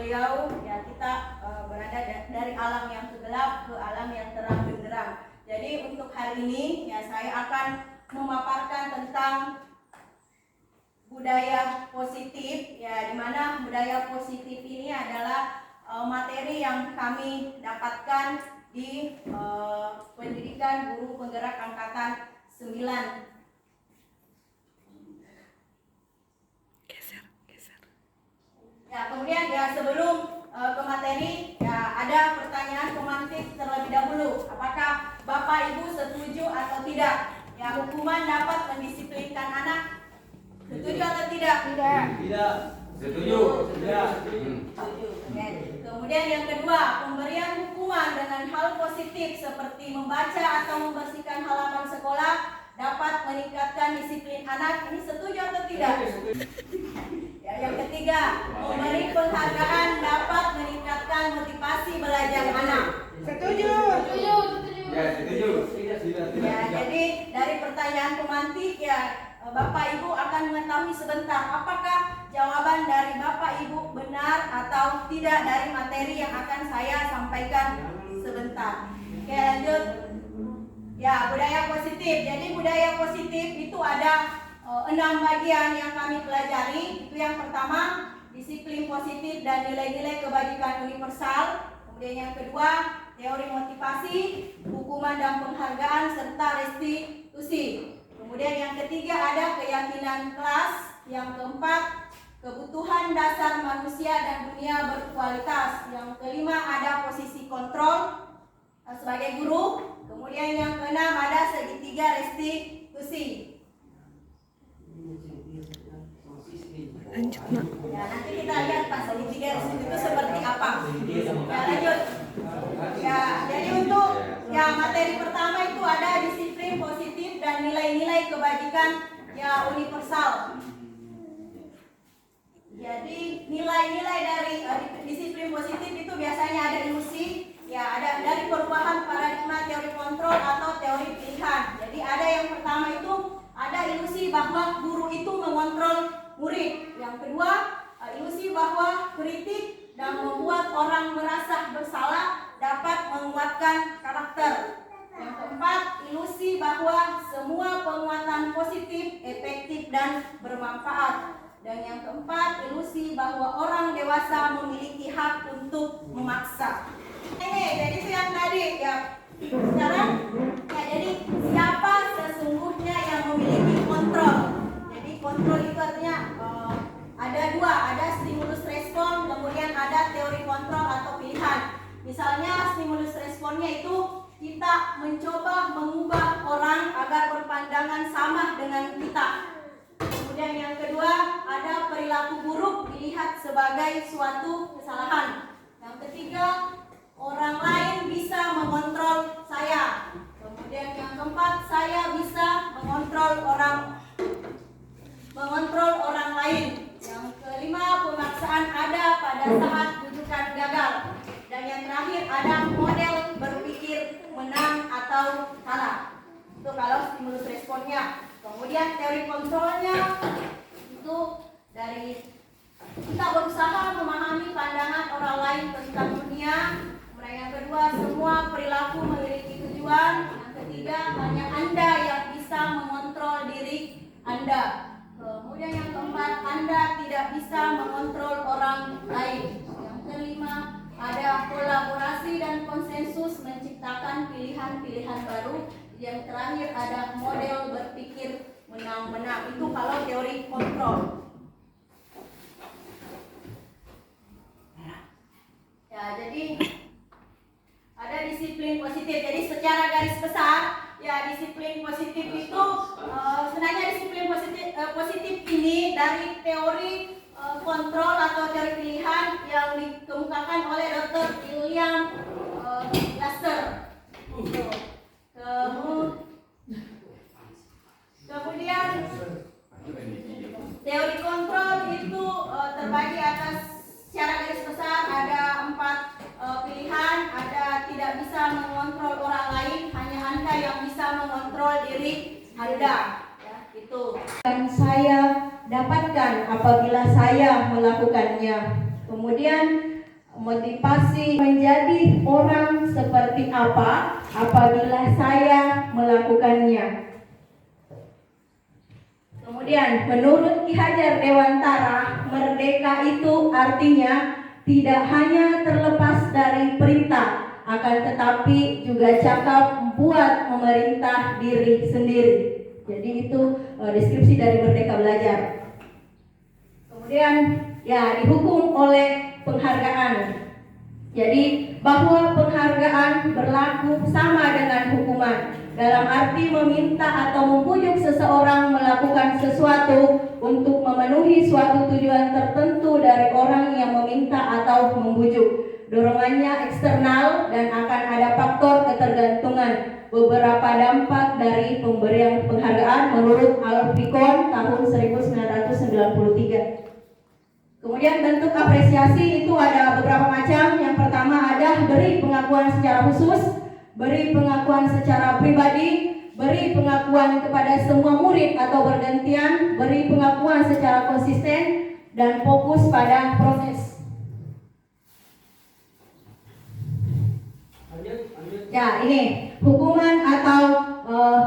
beliau, ya kita berada dari alam yang gelap ke alam yang terang benderang. Jadi untuk hari ini ya saya akan memaparkan tentang budaya positif, ya dimana budaya positif ini adalah materi yang kami dapatkan di pendidikan guru penggerak angkatan 9. Ya, kemudian ya sebelum ke materi ya ada pertanyaan pemantik terlebih dahulu. Apakah Bapak Ibu setuju atau tidak? Ya, hukuman dapat mendisiplinkan anak. Setuju atau tidak? Tidak. Tidak. Setuju. Tidak. Setuju. Kemudian yang kedua, pemberian hukuman dengan hal positif seperti membaca atau membersihkan halaman sekolah dapat meningkatkan disiplin anak. Ini setuju atau tidak? Ya, yang ketiga, memberi penghargaan dapat meningkatkan motivasi belajar anak. Setuju. Ya, setuju. Tidak. Ya, jadi dari pertanyaan pemantik ya Bapak Ibu akan mengetahui sebentar apakah jawaban dari Bapak Ibu benar atau tidak dari materi yang akan saya sampaikan sebentar. Oke, lanjut. Ya, budaya positif. Jadi budaya positif itu ada 6 bagian yang kami pelajari. Itu yang pertama, disiplin positif dan nilai-nilai kebajikan universal. Kemudian yang kedua, teori motivasi, hukuman dan penghargaan serta restitusi. Kemudian yang ketiga ada keyakinan kelas. Yang keempat, kebutuhan dasar manusia dan dunia berkualitas. Yang kelima ada posisi kontrol sebagai guru. Kemudian yang keenam ada segitiga restitusi. Ya, nanti kita lihat Pak segitiga restitusi itu seperti apa. Ya, lanjut. Ya, jadi untuk ya materi pertama itu ada disiplin positif dan nilai-nilai kebajikan ya universal. Jadi nilai-nilai dari disiplin positif itu biasanya ada ilusi, ya ada dari perubahan paradigma teori kontrol atau teori pilihan. Jadi ada yang pertama itu ada ilusi bahwa guru itu mengontrol murid. Yang kedua, ilusi bahwa kritik dan membuat orang merasa bersalah dapat menguatkan karakter. Yang keempat, ilusi bahwa semua penguatan positif, efektif dan bermanfaat. Dan yang keempat, ilusi bahwa orang dewasa memiliki hak untuk memaksa. Ini jadi itu yang tadi ya. Sekarang ya jadi siapa sesungguhnya yang memiliki kontrol? Jadi kontrol itu artinya ada dua, ada stimulus respon, kemudian ada teori kontrol atau pilihan. Misalnya stimulus responnya itu kita mencoba mengubah orang agar berpandangan sama dengan kita. Kemudian yang kedua ada perilaku buruk dilihat sebagai suatu kesalahan. Yang ketiga, orang lain bisa mengontrol saya. Kemudian yang keempat, saya bisa mengontrol orang lain. Yang kelima, pemaksaan ada pada saat rujukan gagal. Dan yang terakhir ada model berpikir menang atau kalah. Itu kalau stimulus responnya. Kemudian teori kontrolnya itu dari kita berusaha memahami pandangan orang lain tentang dunia. Kemudian yang kedua, semua perilaku memiliki tujuan. Yang ketiga, hanya Anda yang bisa mengontrol diri Anda. Kemudian yang keempat, Anda tidak bisa mengontrol orang lain. Yang kelima, ada kolaborasi dan konsensus menciptakan pilihan-pilihan baru. Yang terakhir ada model berpikir menang-menang. Itu kalau teori kontrol. Ya, jadi ada disiplin positif. Jadi secara garis besar, ya disiplin positif itu sebenarnya disiplin positif ini dari teori kontrol atau teori pilihan yang dikemukakan oleh Dr. William Glasser. Kemudian teori kontrol itu terbagi atas secara garis besar ada 4 pilihan. Ada tidak bisa mengontrol orang lain, hanya Anda yang bisa mengontrol diri Anda. Ya, itu. Dan saya dapatkan apabila saya melakukannya. Kemudian motivasi menjadi orang seperti apa apabila saya melakukannya. Kemudian menurut Ki Hajar Dewantara, merdeka itu artinya tidak hanya terlepas dari perintah, akan tetapi juga cakap buat memerintah diri sendiri. Jadi itu deskripsi dari Merdeka Belajar. Kemudian ya dihukum oleh penghargaan. Jadi bahwa penghargaan berlaku sama dengan hukuman, dalam arti meminta atau membujuk seseorang melakukan sesuatu untuk memenuhi suatu tujuan tertentu dari orang yang meminta atau membujuk. Dorongannya eksternal dan akan ada faktor ketergantungan. Beberapa dampak dari pemberian penghargaan menurut Alfikon tahun 1993. Kemudian bentuk apresiasi itu ada beberapa macam. Yang pertama ada beri pengakuan secara khusus, beri pengakuan secara pribadi, beri pengakuan kepada semua murid atau bergantian, beri pengakuan secara konsisten, dan fokus pada proses. Ya, ini hukuman atau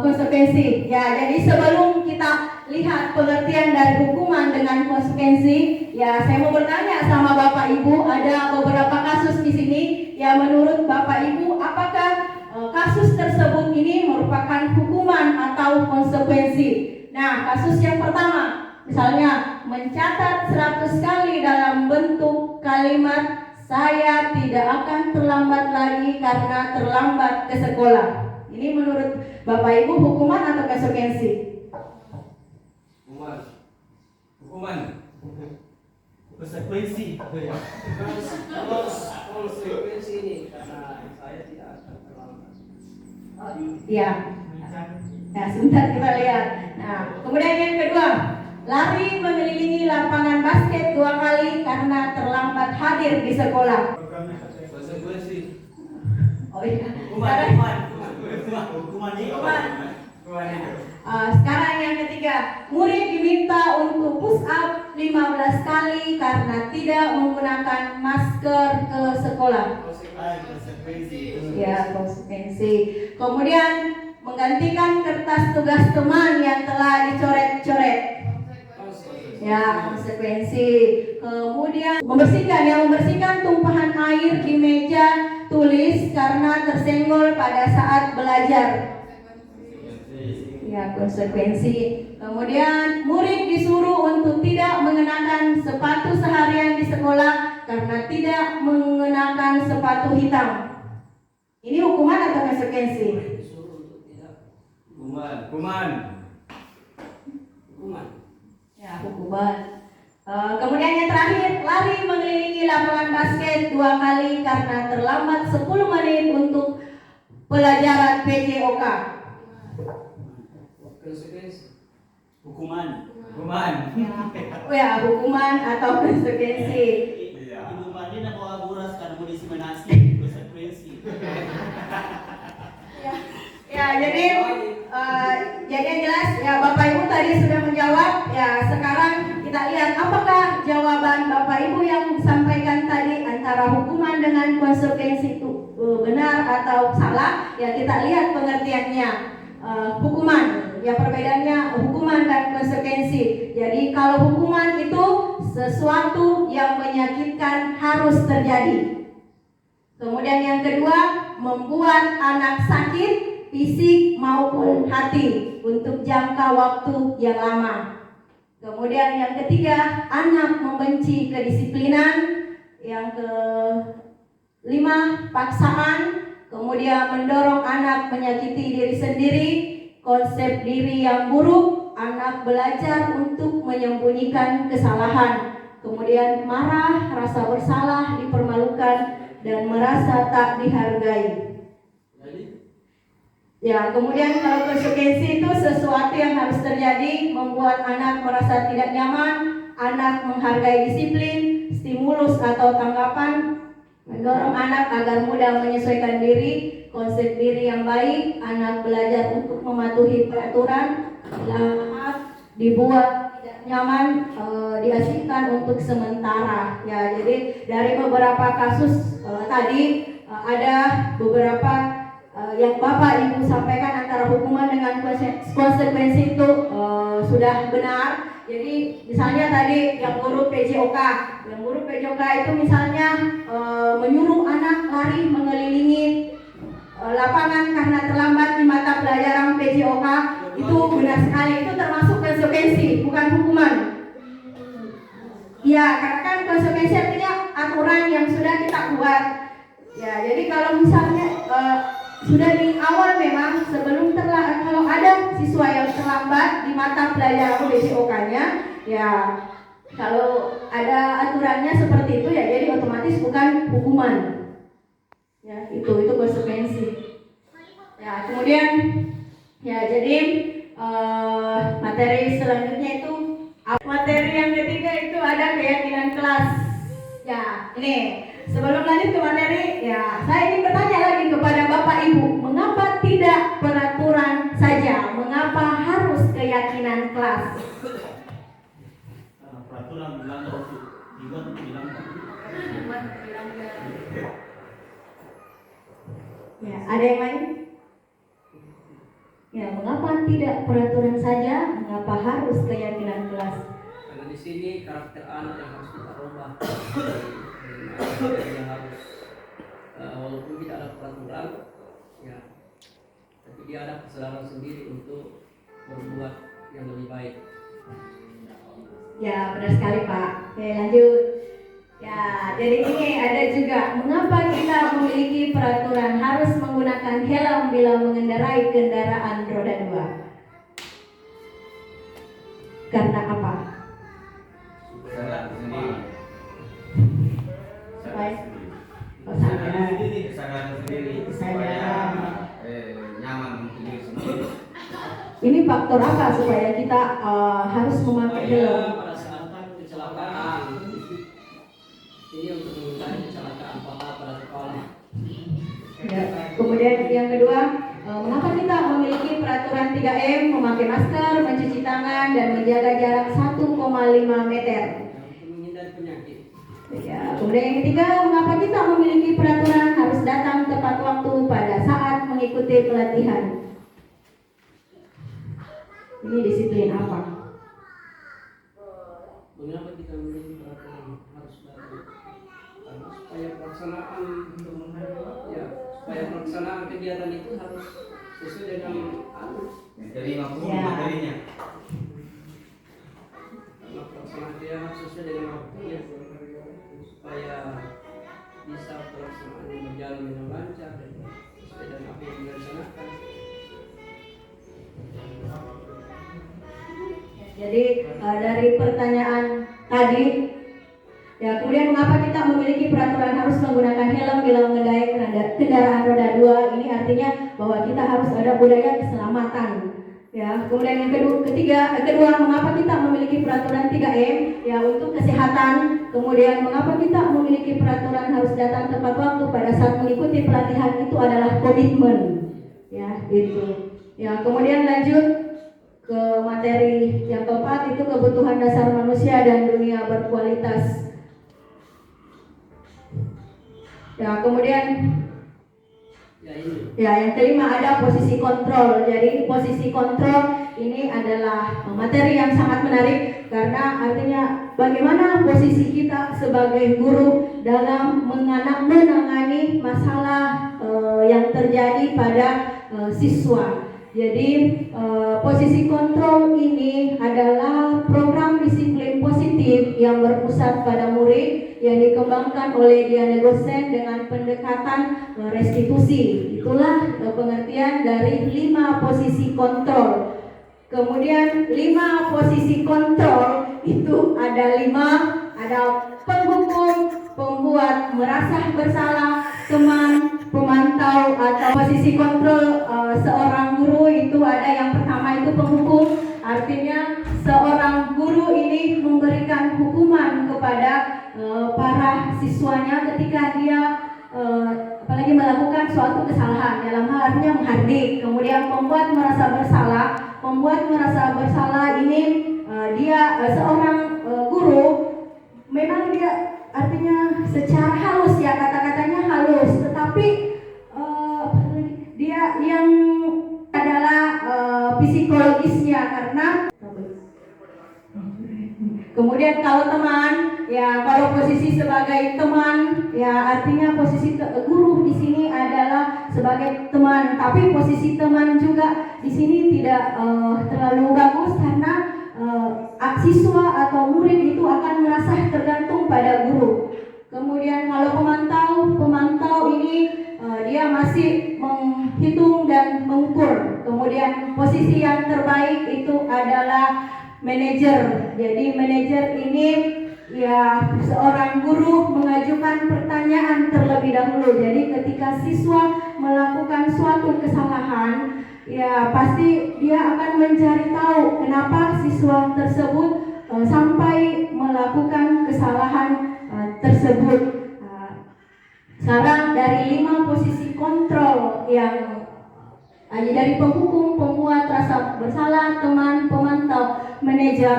konsekuensi. Ya, jadi sebelum kita lihat pengertian dari hukuman dengan konsekuensi, ya saya mau bertanya sama Bapak Ibu, ada beberapa kasus di sini. Ya, menurut Bapak Ibu, apakah kasus tersebut ini merupakan hukuman atau konsekuensi? Nah, kasus yang pertama, misalnya mencatat 100 kali dalam bentuk kalimat saya tidak akan terlambat lagi karena terlambat ke sekolah. Ini menurut Bapak Ibu hukuman atau konsekuensi? Hukuman. Konsekuensi. Konsekuensi ini karena saya tidak akan terlambat. Iya. Nah, sebentar kita lihat. Nah, kemudian yang kedua, lari mengelilingi lapangan basket 2 kali karena terlambat hadir di sekolah. Konsekuensi. Oh iya. Hukuman. Sekarang yang ketiga, murid diminta untuk push up 15 kali karena tidak menggunakan masker ke sekolah. Konsekuensi. Ya, konsekuensi. Kemudian menggantikan kertas tugas teman yang telah dicoret-coret. Ya, konsekuensi. Kemudian membersihkan tumpahan air di meja tulis karena tersenggol pada saat belajar. Ya, konsekuensi. Kemudian murid disuruh untuk tidak mengenakan sepatu seharian di sekolah karena tidak mengenakan sepatu hitam. Ini hukuman atau konsekuensi? Hukuman. Ya, hukuman. Kemudian yang terakhir, lari mengelilingi lapangan basket 2 kali karena terlambat 10 menit untuk pelajaran PJOK. Konsekuensi. Hukuman. Ya, hukuman atau konsekuensi. Ibu mandi nak bawa buras karena mau diisi nasi. Konsekuensi. Ya, jadi yang jelas ya Bapak Ibu tadi sudah menjawab. Ya, sekarang kita lihat apakah jawaban Bapak Ibu yang sampaikan tadi antara hukuman dengan konsekuensi itu benar atau salah. Ya, kita lihat pengertiannya. Hukuman, ya perbedaannya hukuman dan konsekuensi. Jadi kalau hukuman itu sesuatu yang menyakitkan harus terjadi. Kemudian yang kedua, membuat anak sakit fisik maupun hati untuk jangka waktu yang lama. Kemudian yang ketiga, anak membenci kedisiplinan. Yang kelima, paksaan. Kemudian mendorong anak menyakiti diri sendiri, konsep diri yang buruk, anak belajar untuk menyembunyikan kesalahan. Kemudian marah, rasa bersalah, dipermalukan, dan merasa tak dihargai. Ya, kemudian kalau konsekuensi itu sesuatu yang harus terjadi, membuat anak merasa tidak nyaman, anak menghargai disiplin, stimulus atau tanggapan, mendorong anak agar mudah menyesuaikan diri, konsep diri yang baik, anak belajar untuk mematuhi peraturan, dibuat tidak nyaman diasingkan untuk sementara. Ya, jadi dari beberapa kasus tadi ada beberapa yang Bapak Ibu sampaikan antara hukuman dengan konsekuensi itu sudah benar. Jadi misalnya tadi yang guru PJOK itu misalnya menyuruh anak lari mengelilingi lapangan karena terlambat di mata pelajaran PJOK, itu benar sekali, itu termasuk konsekuensi, bukan hukuman. Ya, karena kan konsekuensi artinya aturan yang sudah kita buat. Ya, jadi kalau misalnya sudah di awal memang sebelum kalau ada siswa yang terlambat di mata pelajaran PJOK-nya, ya kalau ada aturannya seperti itu ya jadi otomatis bukan hukuman. Ya, itu konsekuensi. Ya, kemudian ya jadi materi selanjutnya itu materi yang ketiga itu ada keyakinan kelas. Ya, ini sebelum lanjut ke materi, ya saya ingin bertanya lagi kepada Bapak Ibu, mengapa tidak peraturan saja? Mengapa harus keyakinan kelas? Peraturan bilang dibuat untuk dilanggar. Ya, ada yang lain? Ya, mengapa tidak peraturan saja? Mengapa harus keyakinan kelas? Karena di sini karakter anak yang harus kita rubah, yang harus walaupun tidak ada peraturan, ya, tapi dia ada kesadaran sendiri untuk berbuat yang lebih baik. Ya, benar sekali Pak. Oke, lanjut. Ya, jadi ini ada juga mengapa kita memiliki peraturan harus menggunakan helm bila mengendarai kendaraan roda 2. Karena apa? Sadar sendiri. Supaya Kesadaran sendiri supaya nyaman untuk diri sendiri. Ini faktor apa supaya kita harus memakai helm? Pada saat kecelakaan, ini untuk menghindari kecelakaan fatal pada sekolah. Ya, kemudian yang kedua, mengapa kita memiliki peraturan 3M, memakai masker, mencuci tangan, dan menjaga jarak 1,5 meter? Untuk menghindari penyakit. Ya, kemudian yang ketiga, mengapa kita memiliki peraturan harus datang tepat waktu pada saat mengikuti pelatihan? Ini disiplin apa? Mengapa kita memiliki peraturan harus datang? Karena supaya pelaksanaan kegiatan itu harus sesuai dengan Jadi waktu Ya. materinya. karena pelaksanaan dia harus sesuai dengan waktunya supaya bisa pelaksanaannya berjalan dengan lancar dan sesuai dengan apa yang direncanakan. Jadi dari pertanyaan tadi, ya kemudian mengapa kita memiliki peraturan harus menggunakan helm bila mengendarai kendaraan roda 2? Ini artinya bahwa kita harus ada budaya keselamatan. Ya, kemudian yang kedua, mengapa kita memiliki peraturan 3M? Ya, untuk kesehatan. Kemudian mengapa kita memiliki peraturan harus datang tepat waktu pada saat mengikuti pelatihan? Itu adalah komitmen. Ya, itu. Ya, kemudian lanjut ke materi yang keempat, itu kebutuhan dasar manusia dan dunia berkualitas. Ya, kemudian yang kelima ada posisi kontrol. Jadi posisi kontrol ini adalah materi yang sangat menarik karena artinya bagaimana posisi kita sebagai guru dalam menangani masalah yang terjadi pada siswa. Jadi posisi kontrol ini adalah program disiplin positif yang berpusat pada murid yang dikembangkan oleh Diana Gosen dengan pendekatan restitusi. Itulah pengertian dari 5 posisi kontrol. Kemudian 5 posisi kontrol itu ada 5, ada penghukum, pembuat merasa bersalah, teman, pemantau atau posisi kontrol seorang guru itu ada yang pertama itu penghukum, artinya seorang guru ini memberikan hukuman kepada para siswanya ketika dia apalagi melakukan suatu kesalahan, dalam hal artinya menghardik. Kemudian pembuat merasa bersalah ini dia seorang guru, memang dia artinya secara halus ya, kata-katanya halus, tetapi dia yang adalah psikologisnya, karena kemudian kalau teman, ya kalau posisi sebagai teman, ya artinya posisi guru di sini adalah sebagai teman. Tapi posisi teman juga di sini tidak terlalu bagus, karena siswa atau murid itu akan merasa tergantung pada guru. Kemudian kalau pemantau ini dia masih menghitung dan mengukur. Kemudian posisi yang terbaik itu adalah manajer. Jadi manajer ini ya seorang guru mengajukan pertanyaan terlebih dahulu. Jadi ketika siswa melakukan suatu kesalahan, ya pasti dia akan mencari tahu kenapa siswa tersebut sampai melakukan kesalahan tersebut. Sekarang dari 5 posisi kontrol yang dari penghukum, pembuat rasa bersalah, teman, pemantau, manajer.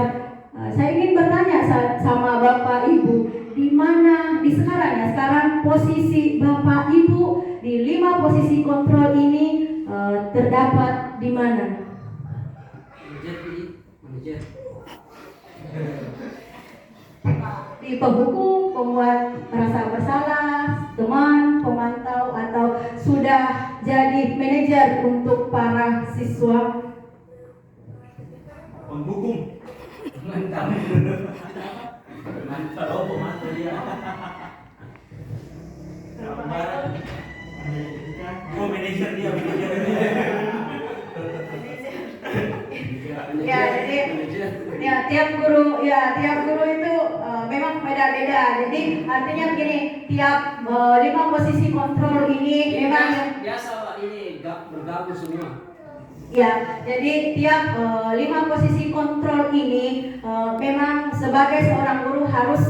Saya ingin bertanya sama Bapak Ibu, di mana sekarang posisi Bapak Ibu di 5 posisi kontrol ini terdapat di mana? Manajer. Di penghukum, pembuat merasa bersalah, teman, pemantau, atau sudah jadi manajer untuk para siswa? Penghukum. Mantap. Mantap. Oh, pemantau dia. Oh, manajer dia. Ya, jadi tiap guru itu memang beda-beda. Jadi artinya begini, tiap 5 posisi kontrol ini memang biasa Pak, ini bergabung semua. ya. Jadi tiap 5 posisi kontrol ini memang sebagai seorang guru harus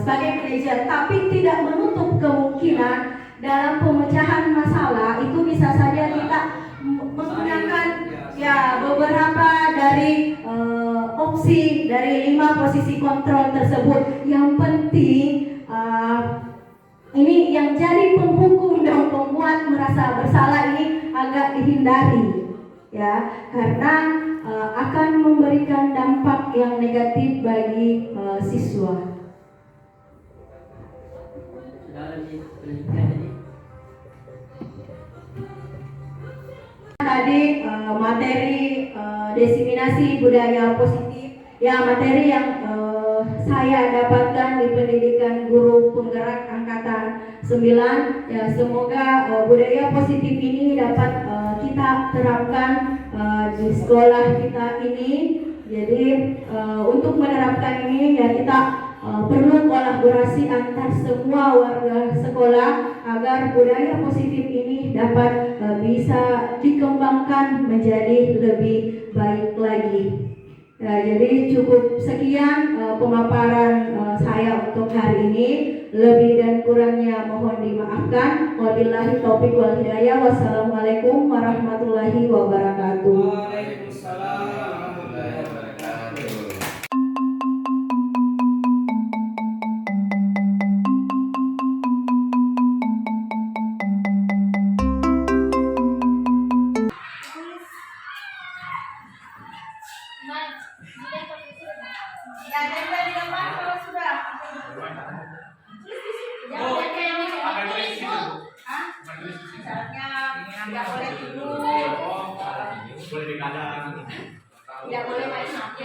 sebagai manajer, tapi tidak menutup kemungkinan dalam pemecahan masalah itu bisa saja kita menggunakan ya beberapa dari opsi dari 5 posisi kontrol tersebut. Yang penting ini yang jadi penghukum dan pembuat merasa bersalah ini agak dihindari, ya, karena akan memberikan dampak yang negatif bagi siswa. Saudara di penelitian ini Tadi materi diseminasi budaya positif, ya materi yang saya dapatkan di pendidikan guru penggerak angkatan 9. Ya, semoga budaya positif ini dapat kita terapkan di sekolah kita ini. Jadi untuk menerapkan ini ya kita perlu kolaborasi antar semua warga sekolah agar budaya positif ini dapat bisa dikembangkan menjadi lebih baik lagi. Jadi cukup sekian pemaparan saya untuk hari ini. Lebih dan kurangnya mohon dimaafkan. Wabillahi taufiq wal hidayah. Wassalamualaikum warahmatullahi wabarakatuh. Waalaikumsalam warahmatullahi wabarakatuh. Ya, tempel di depan kalau sudah. Jangan kayak macam Hah? Misalnya tidak boleh tidur, Boleh dikadang. tidak boleh main HP.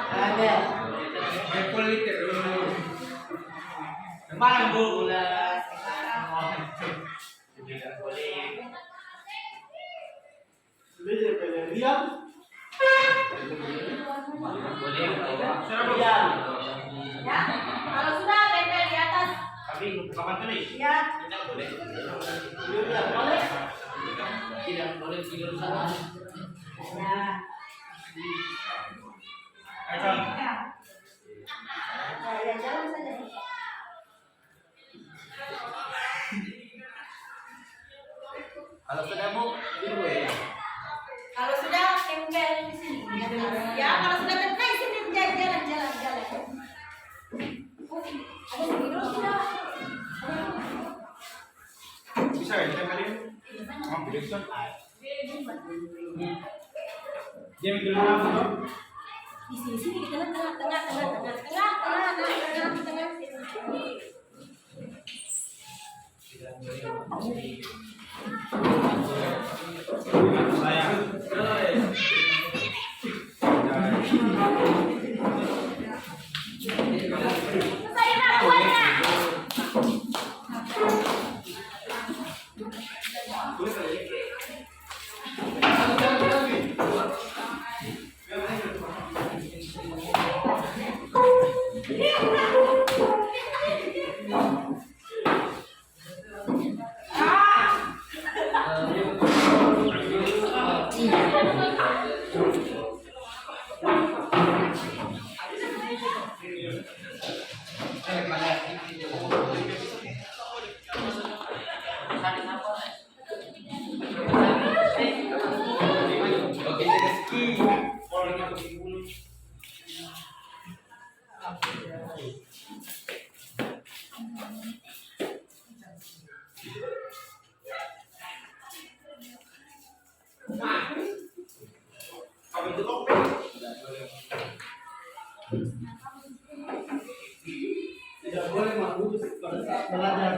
Ada. Politik dulu. Kemana Bu? Tidak boleh. Sudah diam. Boleh. Diam. Ya, kalau sudah tempel di atas. Tapi kapan tulis? Ya. Tidak boleh. Tidak boleh. Tidak boleh tidur sana. Ya. Ayo. Ya, jalan saja. Kalau sudah Bu, tidur ya. Bisa ya, saya kali mau direksi dia mikir apa tuh? Di sini di tengah. Tidak boleh mabuk pada saat belajar.